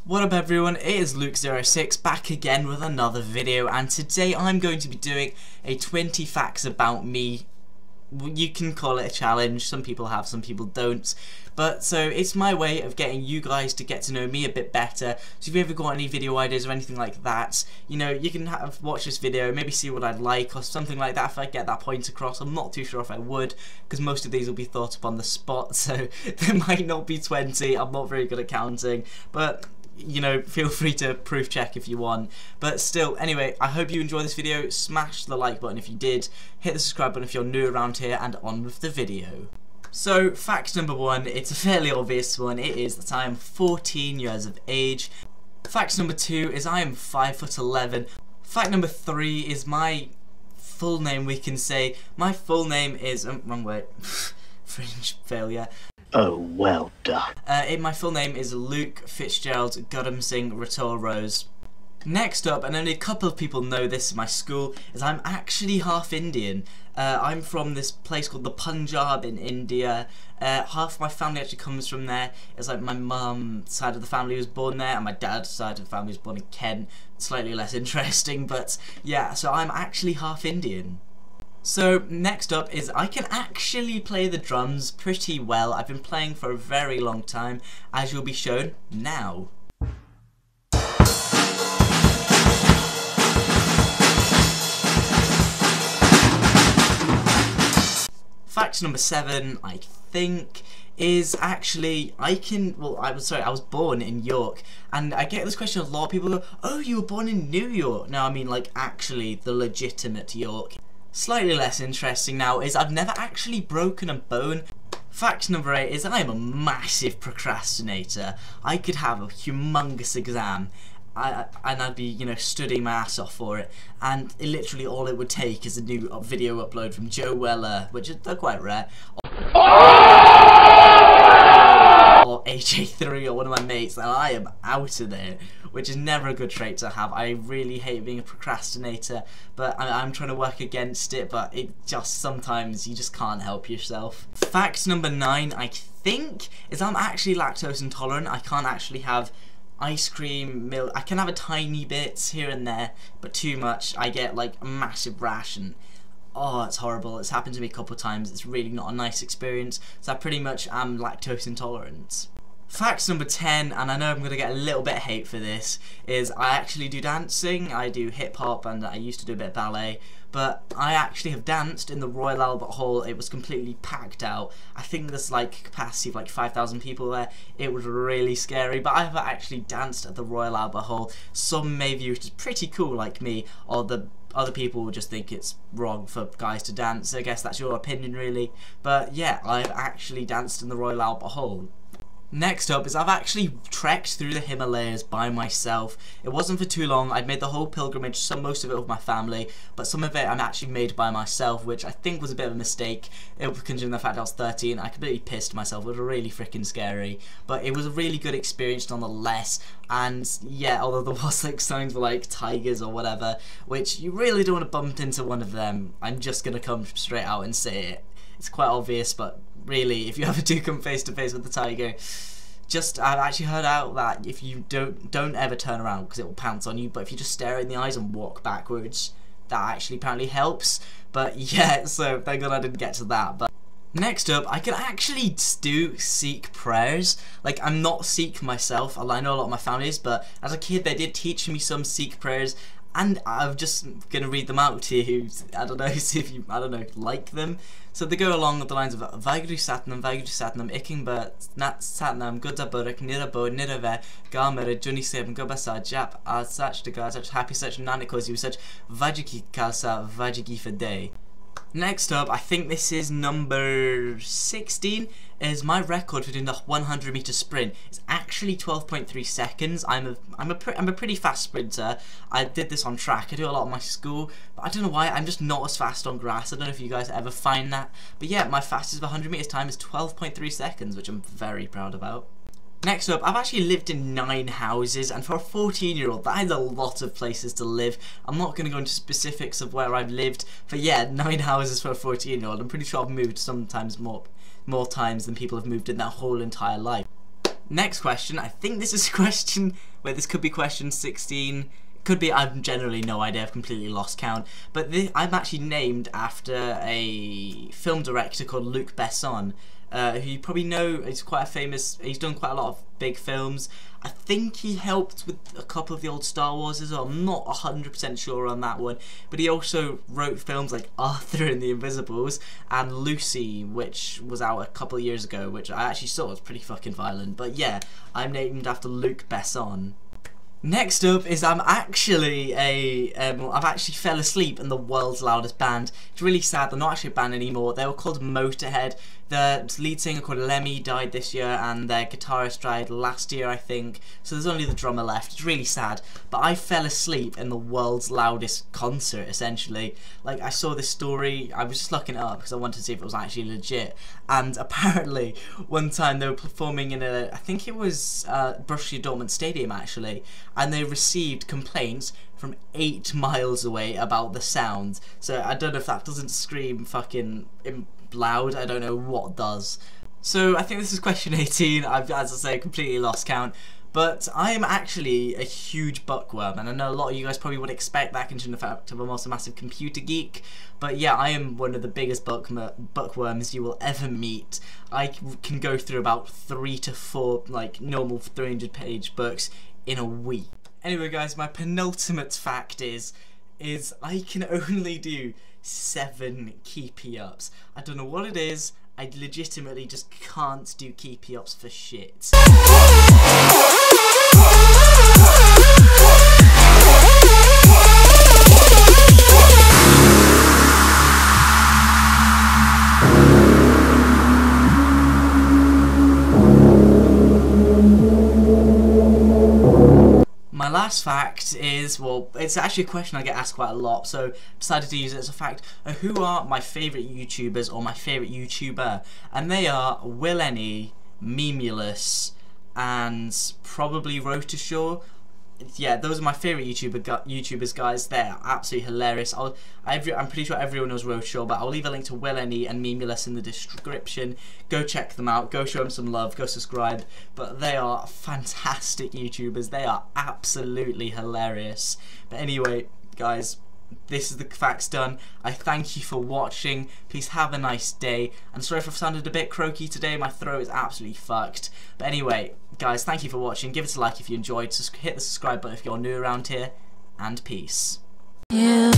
What up everyone, it is Luke06 back again with another video, and today I'm going to be doing a 20 facts about me. You can call it a challenge, some people have, some people don't, but so it's my way of getting you guys to get to know me a bit better. So if you ever got any video ideas or anything like that, you know, you can watch this video, maybe see what I'd like or something like that if I get that point across. I'm not too sure if I would, because most of these will be thought up on the spot, so there might not be 20, I'm not very good at counting, but you know, feel free to proof check if you want. But still, anyway, I hope you enjoyed this video. Smash the like button if you did, hit the subscribe button if you're new around here, and on with the video. So, fact number one, it's a fairly obvious one. It is that I am 14 years of age. Fact number two is I am 5'11". Fact number three is my full name, we can say. My full name is, wrong way, fringe failure. Oh, well done. My full name is Luke Fitzgerald Gudham Singh Rator Rose. Next up, and only a couple of people know this in my school, is I'm actually half Indian. I'm from this place called the Punjab in India. Half my family actually comes from there. It's like my mum side of the family was born there, and my dad's side of the family was born in Kent. Slightly less interesting, but yeah, so I'm actually half Indian. So next up is I can actually play the drums pretty well. I've been playing for a very long time, as you'll be shown now. Fact number 7, I think, is actually I was born in York, and I get this question a lot. People go, oh, you were born in New York. No, I mean like actually the legitimate York. Slightly less interesting now is I've never actually broken a bone. Fact number 8 is I am a massive procrastinator. I could have a humongous exam and I'd be, you know, studying my ass off for it, and literally all it would take is a new video upload from Joe Weller, which is quite rare, or AJ3 or one of my mates, and I am out of there, which is never a good trait to have. I really hate being a procrastinator, but I'm trying to work against it, but it just sometimes you just can't help yourself. Fact number 9, I think, is I'm actually lactose intolerant. I can't actually have ice cream, milk. I can have a tiny bit here and there, but too much, I get like a massive rash, and oh, it's horrible. It's happened to me a couple of times. It's really not a nice experience, so I pretty much am lactose intolerant. Fact number 10, and I know I'm going to get a little bit of hate for this, is I actually do dancing. I do hip hop, and I used to do a bit of ballet, but I actually have danced in the Royal Albert Hall. It was completely packed out. I think there's like capacity of like 5,000 people there. It was really scary, but I've actually danced at the Royal Albert Hall. Some may view it as pretty cool like me, or the other people will just think it's wrong for guys to dance. I guess that's your opinion really, but yeah, I've actually danced in the Royal Albert Hall. Next up is I've actually trekked through the Himalayas by myself. It wasn't for too long. I'd made the whole pilgrimage, most of it with my family, but some of it I'm actually made by myself, which I think was a bit of a mistake, considering the fact I was 13. I completely pissed myself. It was really freaking scary, but it was a really good experience nonetheless. And yeah, although there was like signs for like tigers or whatever, which you really don't want to bump into one of them. I'm just gonna come straight out and say it. It's quite obvious, but really, if you ever do come face to face with the tiger, I've actually heard out that if you don't ever turn around because it will pounce on you, but if you just stare it in the eyes and walk backwards, that actually apparently helps. But yeah, so thank God I didn't get to that. But next up, I can actually do Sikh prayers. Like, I'm not Sikh myself, I know a lot of my family is, but as a kid they did teach me some Sikh prayers, and I'm just gonna read them out to you. I don't know, see if you, like them. So they go along with the lines of Vaheguru Satnam, Ikingba, Nat Satnam, Goda Burak, Nirabo, Nirave, Gamera, Juni Seb, Gobasa, Jap, Sach, Dega, Sach, Happy Sach, Nanikozu, Sach, Vajiki Kasa, Vajiki Fade. Next up, I think this is number 16, is my record for doing the 100 meter sprint. It's actually 12.3 seconds. I'm a pretty fast sprinter. I did this on track. I do a lot at my school, but I don't know why I'm just not as fast on grass. I don't know if you guys ever find that, but yeah, my fastest 100 meters time is 12.3 seconds, which I'm very proud about. Next up, I've actually lived in 9 houses, and for a 14-year-old, that is a lot of places to live. I'm not going to go into specifics of where I've lived, but yeah, 9 houses for a 14-year-old. I'm pretty sure I've moved sometimes more times than people have moved in their whole entire life. Next question, I think this is a question Wait, this could be question 16. Could be, I've generally no idea, I've completely lost count. But I'm actually named after a film director called Luc Besson, who you probably know is quite a famous, he's done quite a lot of big films. I think he helped with a couple of the old Star Wars as well. I'm not 100% sure on that one. But he also wrote films like Arthur and the Invisibles and Lucy, which was out a couple of years ago, which I actually saw was pretty fucking violent. But yeah, I'm named after Luc Besson. Next up is I've actually fell asleep in the world's loudest band. It's really sad, they're not actually a band anymore. They were called Motorhead. The lead singer called Lemmy died this year, and their guitarist died last year, I think. So there's only the drummer left. It's really sad. But I fell asleep in the world's loudest concert, essentially. Like, I saw this story, I was just looking it up because I wanted to see if it was actually legit. And apparently, one time they were performing in I think it was Borussia Dortmund Stadium, actually. And they received complaints from 8 miles away about the sound. So I don't know if that doesn't scream fucking loud, I don't know what does. So I think this is question 18. I've, as I say, completely lost count. But I am actually a huge bookworm, and I know a lot of you guys probably would expect that considering the fact I'm also a massive computer geek. But yeah, I am one of the biggest bookworms you will ever meet. I can go through about 3 to 4 like normal 300-page books in a week. Anyway guys, my penultimate fact is I can only do 7 keepy-ups. I don't know what it is, I legitimately just can't do keepy-ups for shit. My last fact is, well, it's actually a question I get asked quite a lot, so decided to use it as a fact. Who are my favourite YouTubers or my favourite YouTuber? And they are WillNE, Memulous, and probably Rotashaw. Yeah, those are my favourite YouTubers, guys. They're absolutely hilarious. I'm pretty sure everyone knows Rotashaw, but I'll leave a link to WillNE and Memulous in the description. Go check them out. Go show them some love. Go subscribe. But they are fantastic YouTubers. They are absolutely hilarious. But anyway, guys, this is the facts done. I thank you for watching. Please have a nice day. And sorry if I've sounded a bit croaky today. My throat is absolutely fucked. But anyway, guys, thank you for watching. Give it a like if you enjoyed. Hit the subscribe button if you're new around here. And peace. Yeah.